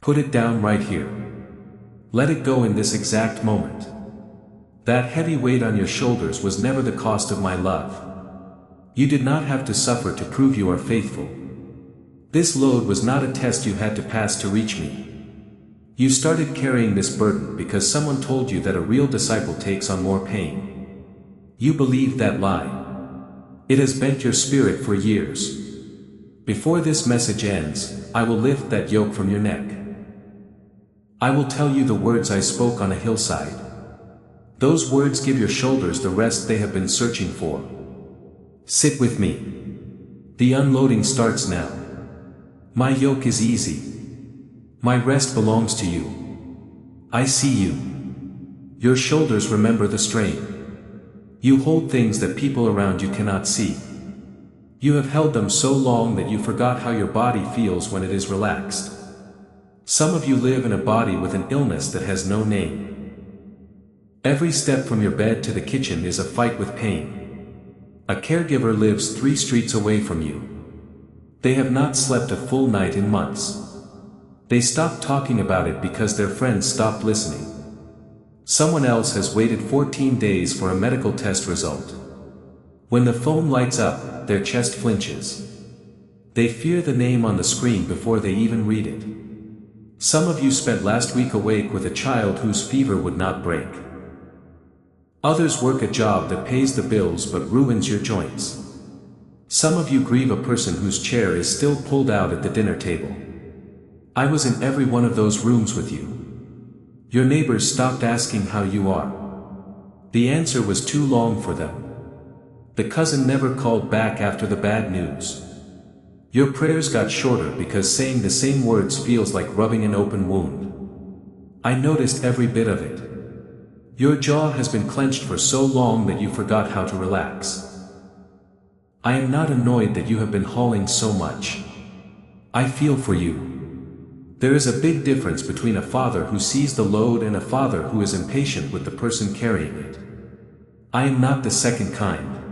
Put it down right here. Let it go in this exact moment. That heavy weight on your shoulders was never the cost of my love. You did not have to suffer to prove you are faithful. This load was not a test you had to pass to reach me. You started carrying this burden because someone told you that a real disciple takes on more pain. You believed that lie. It has bent your spirit for years. Before this message ends, I will lift that yoke from your neck. I will tell you the words I spoke on a hillside. Those words give your shoulders the rest they have been searching for. Sit with me. The unloading starts now. My yoke is easy. My rest belongs to you. I see you. Your shoulders remember the strain. You hold things that people around you cannot see. You have held them so long that you forgot how your body feels when it is relaxed. Some of you live in a body with an illness that has no name. Every step from your bed to the kitchen is a fight with pain. A caregiver lives 3 streets away from you. They have not slept a full night in months. They stopped talking about it because their friends stopped listening. Someone else has waited 14 days for a medical test result. When the phone lights up, their chest flinches. They fear the name on the screen before they even read it. Some of you spent last week awake with a child whose fever would not break. Others work a job that pays the bills but ruins your joints. Some of you grieve a person whose chair is still pulled out at the dinner table. I was in every one of those rooms with you. Your neighbors stopped asking how you are. The answer was too long for them. The cousin never called back after the bad news. Your prayers got shorter because saying the same words feels like rubbing an open wound. I noticed every bit of it. Your jaw has been clenched for so long that you forgot how to relax. I am not annoyed that you have been hauling so much. I feel for you. There is a big difference between a father who sees the load and a father who is impatient with the person carrying it. I am not the second kind.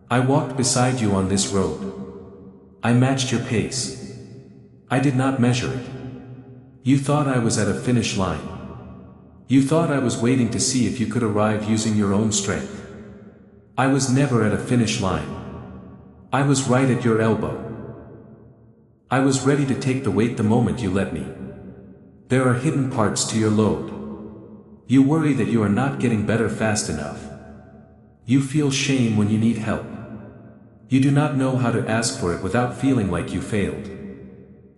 I walked beside you on this road. I matched your pace. I did not measure it. You thought I was at a finish line. You thought I was waiting to see if you could arrive using your own strength. I was never at a finish line. I was right at your elbow. I was ready to take the weight the moment you let me. There are hidden parts to your load. You worry that you are not getting better fast enough. You feel shame when you need help. You do not know how to ask for it without feeling like you failed.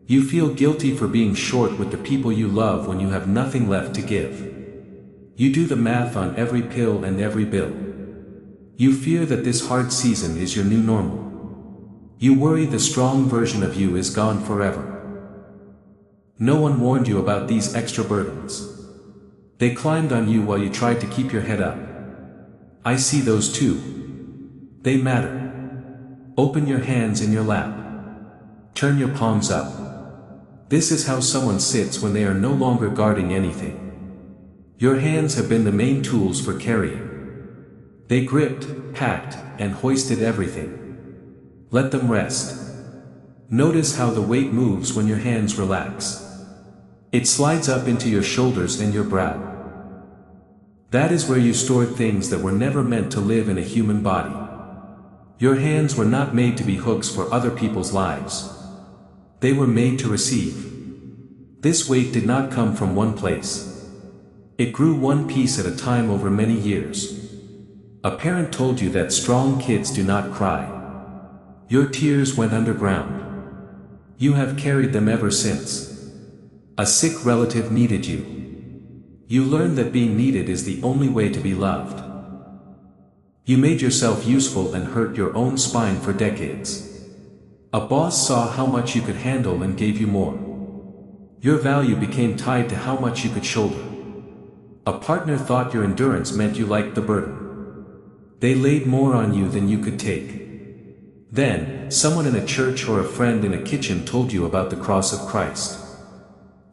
You feel guilty for being short with the people you love when you have nothing left to give. You do the math on every pill and every bill. You fear that this hard season is your new normal. You worry the strong version of you is gone forever. No one warned you about these extra burdens. They climbed on you while you tried to keep your head up. I see those too. They matter. Open your hands in your lap. Turn your palms up. This is how someone sits when they are no longer guarding anything. Your hands have been the main tools for carrying. They gripped, packed, and hoisted everything. Let them rest. Notice how the weight moves when your hands relax. It slides up into your shoulders and your brow. That is where you stored things that were never meant to live in a human body. Your hands were not made to be hooks for other people's lives. They were made to receive. This weight did not come from one place. It grew one piece at a time over many years. A parent told you that strong kids do not cry. Your tears went underground. You have carried them ever since. A sick relative needed you. You learned that being needed is the only way to be loved. You made yourself useful and hurt your own spine for decades. A boss saw how much you could handle and gave you more. Your value became tied to how much you could shoulder. A partner thought your endurance meant you liked the burden. They laid more on you than you could take. Then, someone in a church or a friend in a kitchen told you about the cross of Christ.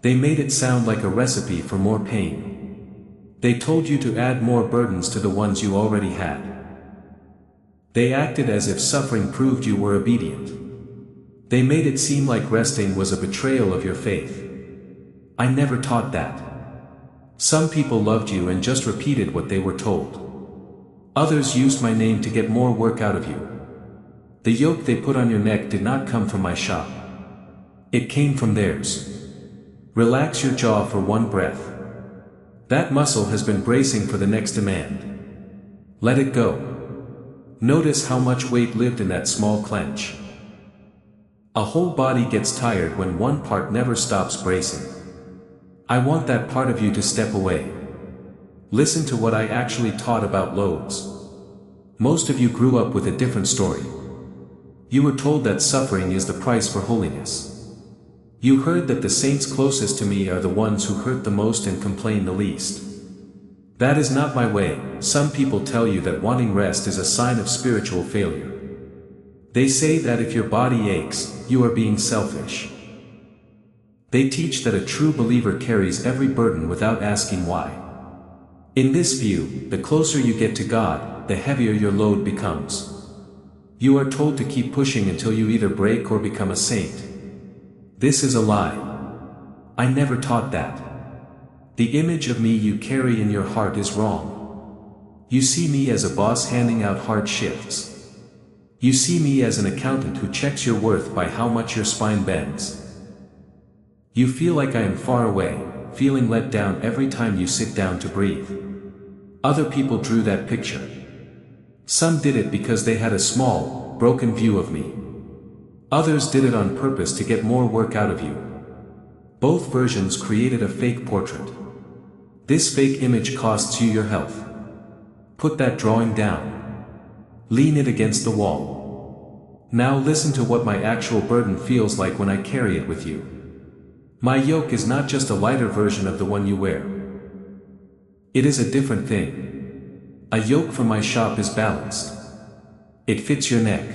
They made it sound like a recipe for more pain. They told you to add more burdens to the ones you already had. They acted as if suffering proved you were obedient. They made it seem like resting was a betrayal of your faith. I never taught that. Some people loved you and just repeated what they were told. Others used my name to get more work out of you. The yoke they put on your neck did not come from my shop. It came from theirs. Relax your jaw for one breath. That muscle has been bracing for the next demand. Let it go. Notice how much weight lived in that small clench. A whole body gets tired when one part never stops bracing. I want that part of you to step away. Listen to what I actually taught about loads. Most of you grew up with a different story. You were told that suffering is the price for holiness. You heard that the saints closest to me are the ones who hurt the most and complain the least. That is not my way. Some people tell you that wanting rest is a sign of spiritual failure. They say that if your body aches, you are being selfish. They teach that a true believer carries every burden without asking why. In this view, the closer you get to God, the heavier your load becomes. You are told to keep pushing until you either break or become a saint. This is a lie. I never taught that. The image of me you carry in your heart is wrong. You see me as a boss handing out hard shifts. You see me as an accountant who checks your worth by how much your spine bends. You feel like I am far away, feeling let down every time you sit down to breathe. Other people drew that picture. Some did it because they had a small, broken view of me. Others did it on purpose to get more work out of you. Both versions created a fake portrait. This fake image costs you your health. Put that drawing down. Lean it against the wall. Now listen to what my actual burden feels like when I carry it with you. My yoke is not just a lighter version of the one you wear. It is a different thing. A yoke from my shop is balanced. It fits your neck.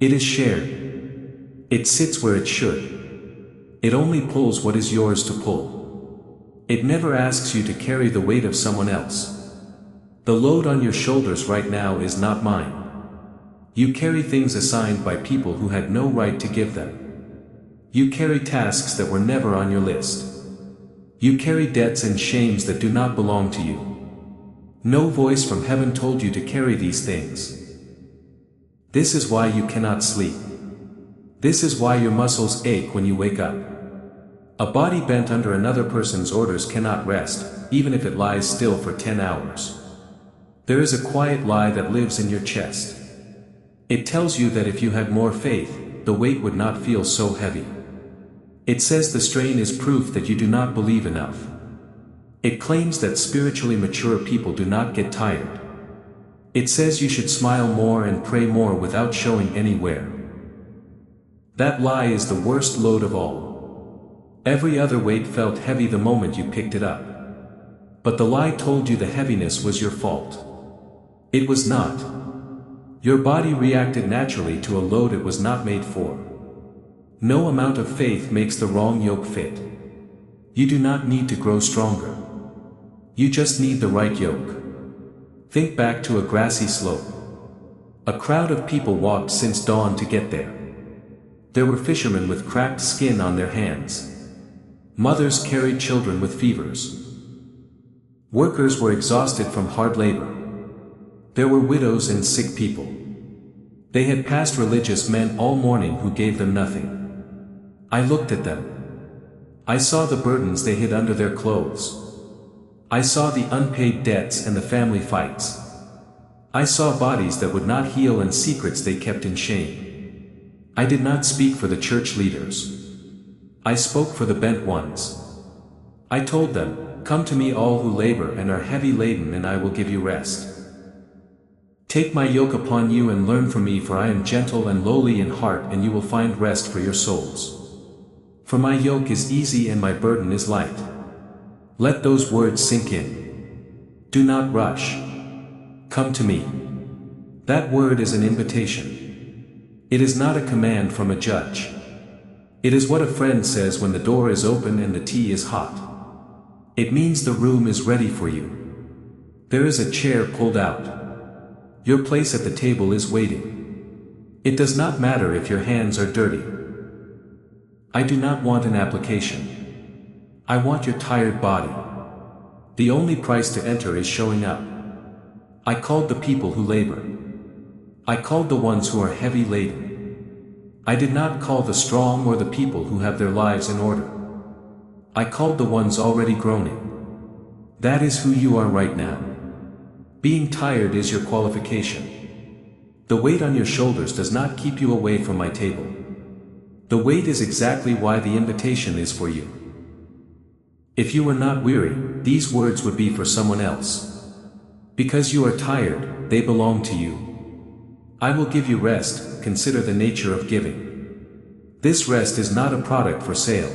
It is shared. It sits where it should. It only pulls what is yours to pull. It never asks you to carry the weight of someone else. The load on your shoulders right now is not mine. You carry things assigned by people who had no right to give them. You carry tasks that were never on your list. You carry debts and shames that do not belong to you. No voice from heaven told you to carry these things. This is why you cannot sleep. This is why your muscles ache when you wake up. A body bent under another person's orders cannot rest, even if it lies still for 10 hours. There is a quiet lie that lives in your chest. It tells you that if you had more faith, the weight would not feel so heavy. It says the strain is proof that you do not believe enough. It claims that spiritually mature people do not get tired. It says you should smile more and pray more without showing anywhere. That lie is the worst load of all. Every other weight felt heavy the moment you picked it up. But the lie told you the heaviness was your fault. It was not. Your body reacted naturally to a load it was not made for. No amount of faith makes the wrong yoke fit. You do not need to grow stronger. You just need the right yoke. Think back to a grassy slope. A crowd of people walked since dawn to get there. There were fishermen with cracked skin on their hands. Mothers carried children with fevers. Workers were exhausted from hard labor. There were widows and sick people. They had passed religious men all morning who gave them nothing. I looked at them. I saw the burdens they hid under their clothes. I saw the unpaid debts and the family fights. I saw bodies that would not heal and secrets they kept in shame. I did not speak for the church leaders. I spoke for the bent ones. I told them, "Come to me all who labor and are heavy laden, and I will give you rest. Take my yoke upon you and learn from me, for I am gentle and lowly in heart, and you will find rest for your souls. For my yoke is easy and my burden is light." Let those words sink in. Do not rush. Come to me. That word is an invitation. It is not a command from a judge. It is what a friend says when the door is open and the tea is hot. It means the room is ready for you. There is a chair pulled out. Your place at the table is waiting. It does not matter if your hands are dirty. I do not want an application. I want your tired body. The only price to enter is showing up. I called the people who labor. I called the ones who are heavy laden. I did not call the strong or the people who have their lives in order. I called the ones already groaning. That is who you are right now. Being tired is your qualification. The weight on your shoulders does not keep you away from my table. The weight is exactly why the invitation is for you. If you were not weary, these words would be for someone else. Because you are tired, they belong to you. I will give you rest, consider the nature of giving. This rest is not a product for sale.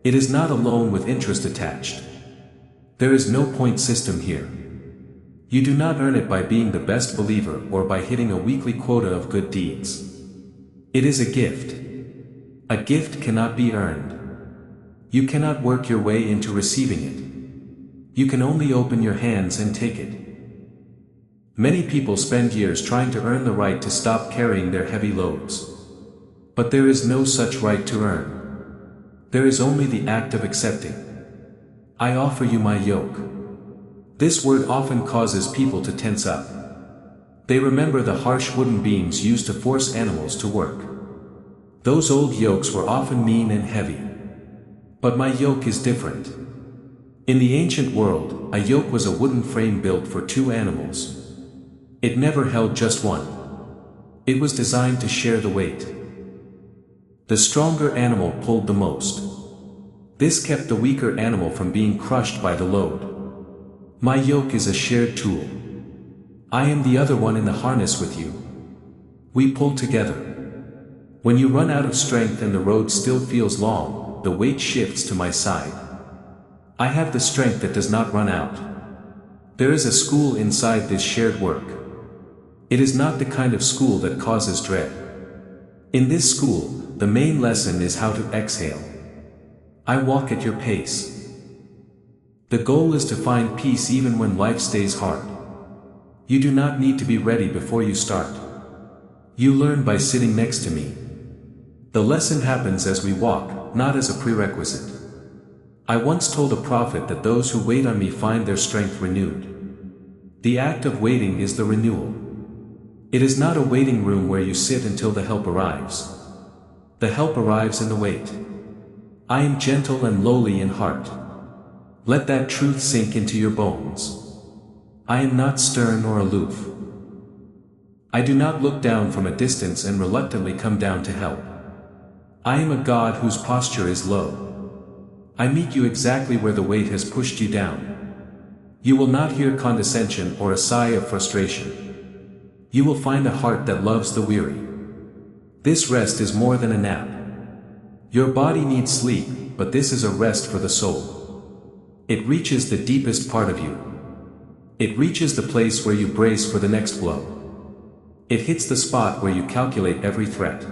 It is not a loan with interest attached. There is no point system here. You do not earn it by being the best believer or by hitting a weekly quota of good deeds. It is a gift. A gift cannot be earned. You cannot work your way into receiving it. You can only open your hands and take it. Many people spend years trying to earn the right to stop carrying their heavy loads. But there is no such right to earn. There is only the act of accepting. I offer you my yoke. This word often causes people to tense up. They remember the harsh wooden beams used to force animals to work. Those old yokes were often mean and heavy. But my yoke is different. In the ancient world, a yoke was a wooden frame built for two animals. It never held just one. It was designed to share the weight. The stronger animal pulled the most. This kept the weaker animal from being crushed by the load. My yoke is a shared tool. I am the other one in the harness with you. We pull together. When you run out of strength and the road still feels long, the weight shifts to my side. I have the strength that does not run out. There is a school inside this shared work. It is not the kind of school that causes dread. In this school, the main lesson is how to exhale. I walk at your pace. The goal is to find peace even when life stays hard. You do not need to be ready before you start. You learn by sitting next to me. The lesson happens as we walk, not as a prerequisite. I once told a prophet that those who wait on me find their strength renewed. The act of waiting is the renewal. It is not a waiting room where you sit until the help arrives. The help arrives in the wait. I am gentle and lowly in heart. Let that truth sink into your bones. I am not stern or aloof. I do not look down from a distance and reluctantly come down to help. I am a God whose posture is low. I meet you exactly where the weight has pushed you down. You will not hear condescension or a sigh of frustration. You will find a heart that loves the weary. This rest is more than a nap. Your body needs sleep, but this is a rest for the soul. It reaches the deepest part of you. It reaches the place where you brace for the next blow. It hits the spot where you calculate every threat.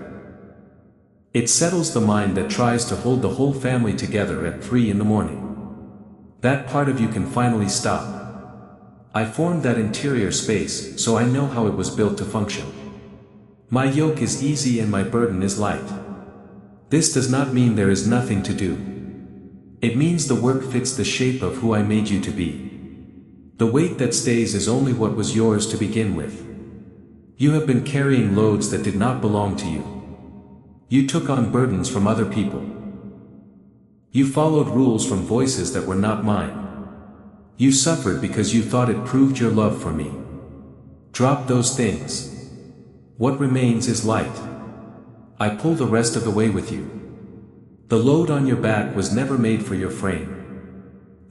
It settles the mind that tries to hold the whole family together at 3 in the morning. That part of you can finally stop. I formed that interior space, so I know how it was built to function. My yoke is easy and my burden is light. This does not mean there is nothing to do. It means the work fits the shape of who I made you to be. The weight that stays is only what was yours to begin with. You have been carrying loads that did not belong to you. You took on burdens from other people. You followed rules from voices that were not mine. You suffered because you thought it proved your love for me. Drop those things. What remains is light. I pull the rest of the way with you. The load on your back was never made for your frame.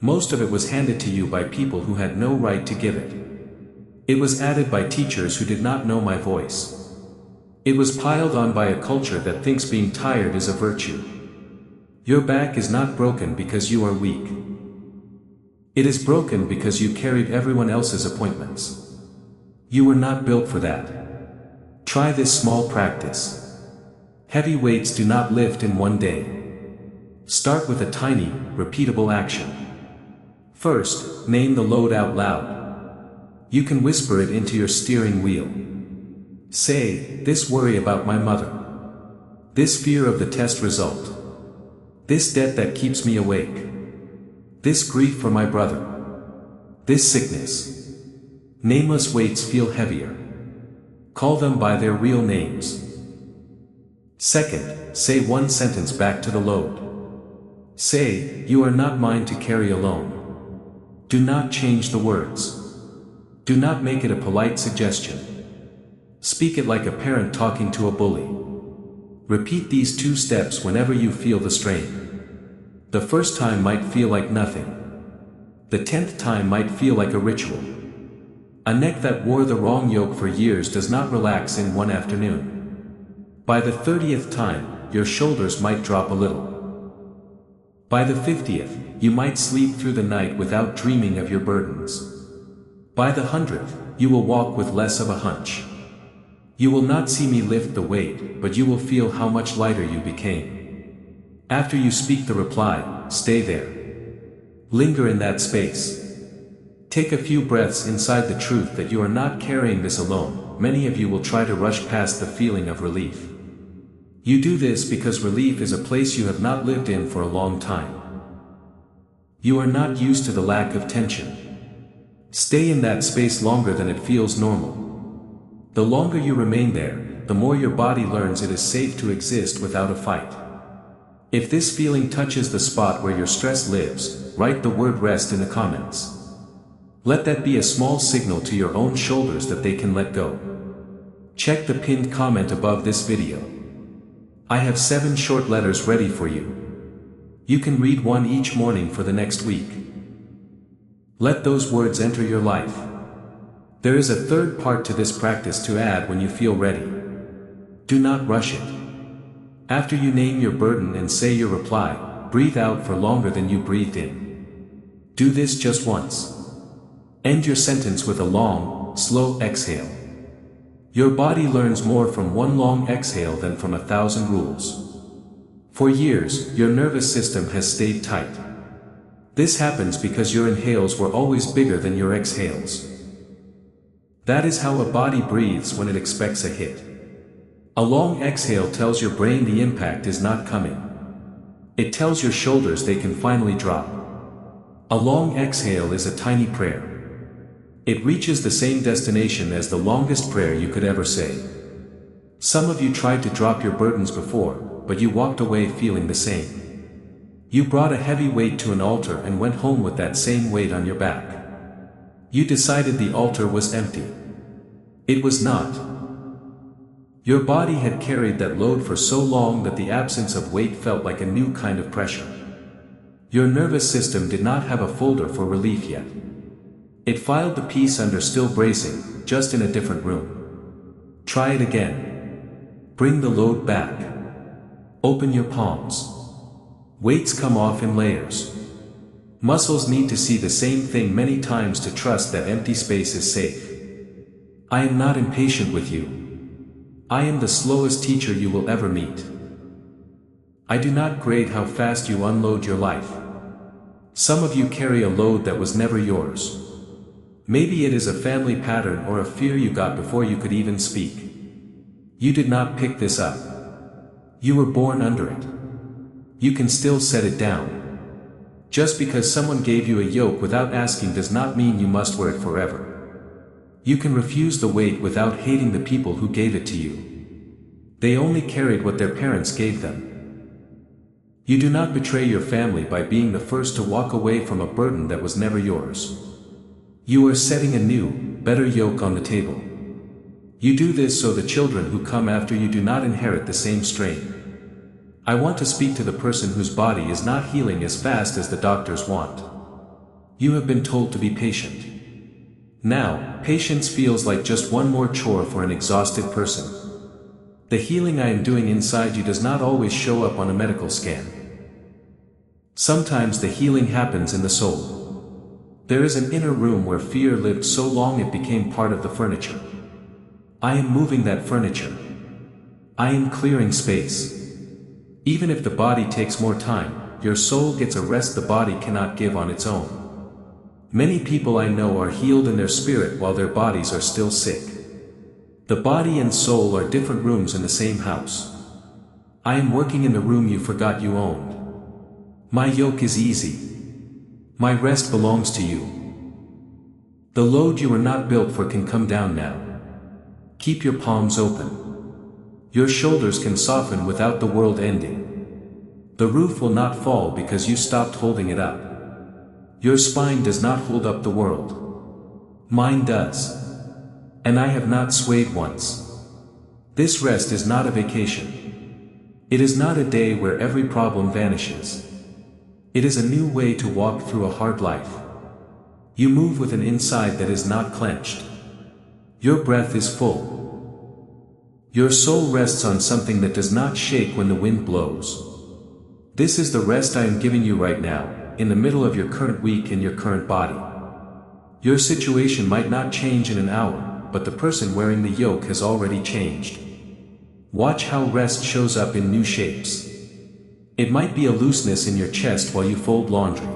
Most of it was handed to you by people who had no right to give it. It was added by teachers who did not know my voice. It was piled on by a culture that thinks being tired is a virtue. Your back is not broken because you are weak. It is broken because you carried everyone else's appointments. You were not built for that. Try this small practice. Heavy weights do not lift in one day. Start with a tiny, repeatable action. First, name the load out loud. You can whisper it into your steering wheel. Say, this worry about my mother. This fear of the test result. This debt that keeps me awake. This grief for my brother. This sickness. Nameless weights feel heavier. Call them by their real names. Second, say one sentence back to the load. Say, "You are not mine to carry alone." Do not change the words. Do not make it a polite suggestion. Speak it like a parent talking to a bully. Repeat these 2 steps whenever you feel the strain. The first time might feel like nothing. The 10th time might feel like a ritual. A neck that wore the wrong yoke for years does not relax in one afternoon. By the 30th time, your shoulders might drop a little. By the 50th, you might sleep through the night without dreaming of your burdens. By the 100th, you will walk with less of a hunch. You will not see me lift the weight, but you will feel how much lighter you became. After you speak the reply, stay there. Linger in that space. Take a few breaths inside the truth that you are not carrying this alone. Many of you will try to rush past the feeling of relief. You do this because relief is a place you have not lived in for a long time. You are not used to the lack of tension. Stay in that space longer than it feels normal. The longer you remain there, the more your body learns it is safe to exist without a fight. If this feeling touches the spot where your stress lives, write the word rest in the comments. Let that be a small signal to your own shoulders that they can let go. Check the pinned comment above this video. I have 7 short letters ready for you. You can read one each morning for the next week. Let those words enter your life. There is a third part to this practice to add when you feel ready. Do not rush it. After you name your burden and say your reply, breathe out for longer than you breathed in. Do this just once. End your sentence with a long, slow exhale. Your body learns more from one long exhale than from 1,000 rules. For years, your nervous system has stayed tight. This happens because your inhales were always bigger than your exhales. That is how a body breathes when it expects a hit. A long exhale tells your brain the impact is not coming. It tells your shoulders they can finally drop. A long exhale is a tiny prayer. It reaches the same destination as the longest prayer you could ever say. Some of you tried to drop your burdens before, but you walked away feeling the same. You brought a heavy weight to an altar and went home with that same weight on your back. You decided the altar was empty. It was not. Your body had carried that load for so long that the absence of weight felt like a new kind of pressure. Your nervous system did not have a folder for relief yet. It filed the piece under still bracing, just in a different room. Try it again. Bring the load back. Open your palms. Weights come off in layers. Muscles need to see the same thing many times to trust that empty space is safe. I am not impatient with you. I am the slowest teacher you will ever meet. I do not grade how fast you unload your life. Some of you carry a load that was never yours. Maybe it is a family pattern or a fear you got before you could even speak. You did not pick this up. You were born under it. You can still set it down. Just because someone gave you a yoke without asking does not mean you must wear it forever. You can refuse the weight without hating the people who gave it to you. They only carried what their parents gave them. You do not betray your family by being the first to walk away from a burden that was never yours. You are setting a new, better yoke on the table. You do this so the children who come after you do not inherit the same strain. I want to speak to the person whose body is not healing as fast as the doctors want. You have been told to be patient. Now, patience feels like just one more chore for an exhausted person. The healing I am doing inside you does not always show up on a medical scan. Sometimes the healing happens in the soul. There is an inner room where fear lived so long it became part of the furniture. I am moving that furniture. I am clearing space. Even if the body takes more time, your soul gets a rest the body cannot give on its own. Many people I know are healed in their spirit while their bodies are still sick. The body and soul are different rooms in the same house. I am working in the room you forgot you owned. My yoke is easy. My rest belongs to you. The load you were not built for can come down now. Keep your palms open. Your shoulders can soften without the world ending. The roof will not fall because you stopped holding it up. Your spine does not hold up the world. Mine does. And I have not swayed once. This rest is not a vacation. It is not a day where every problem vanishes. It is a new way to walk through a hard life. You move with an inside that is not clenched. Your breath is full. Your soul rests on something that does not shake when the wind blows. This is the rest I am giving you right now, in the middle of your current week in your current body. Your situation might not change in an hour, but the person wearing the yoke has already changed. Watch how rest shows up in new shapes. It might be a looseness in your chest while you fold laundry.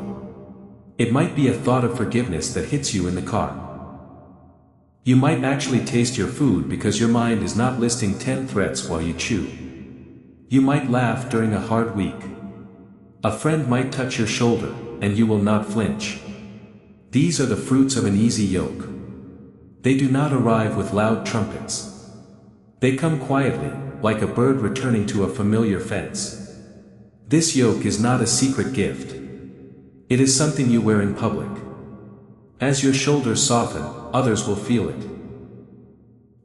It might be a thought of forgiveness that hits you in the car. You might actually taste your food because your mind is not listing 10 threats while you chew. You might laugh during a hard week. A friend might touch your shoulder, and you will not flinch. These are the fruits of an easy yoke. They do not arrive with loud trumpets. They come quietly, like a bird returning to a familiar fence. This yoke is not a secret gift. It is something you wear in public. As your shoulders soften, others will feel it.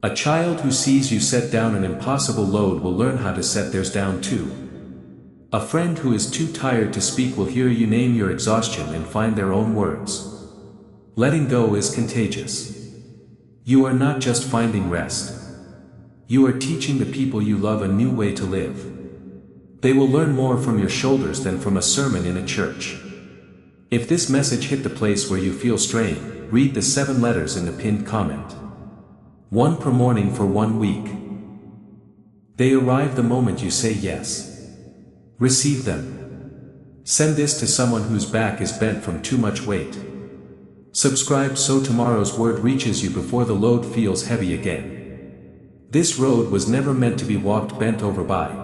A child who sees you set down an impossible load will learn how to set theirs down too. A friend who is too tired to speak will hear you name your exhaustion and find their own words. Letting go is contagious. You are not just finding rest. You are teaching the people you love a new way to live. They will learn more from your shoulders than from a sermon in a church. If this message hit the place where you feel strain, read the 7 letters in the pinned comment. 1 per morning for 1 week. They arrive the moment you say yes. Receive them. Send this to someone whose back is bent from too much weight. Subscribe so tomorrow's word reaches you before the load feels heavy again. This road was never meant to be walked bent over by.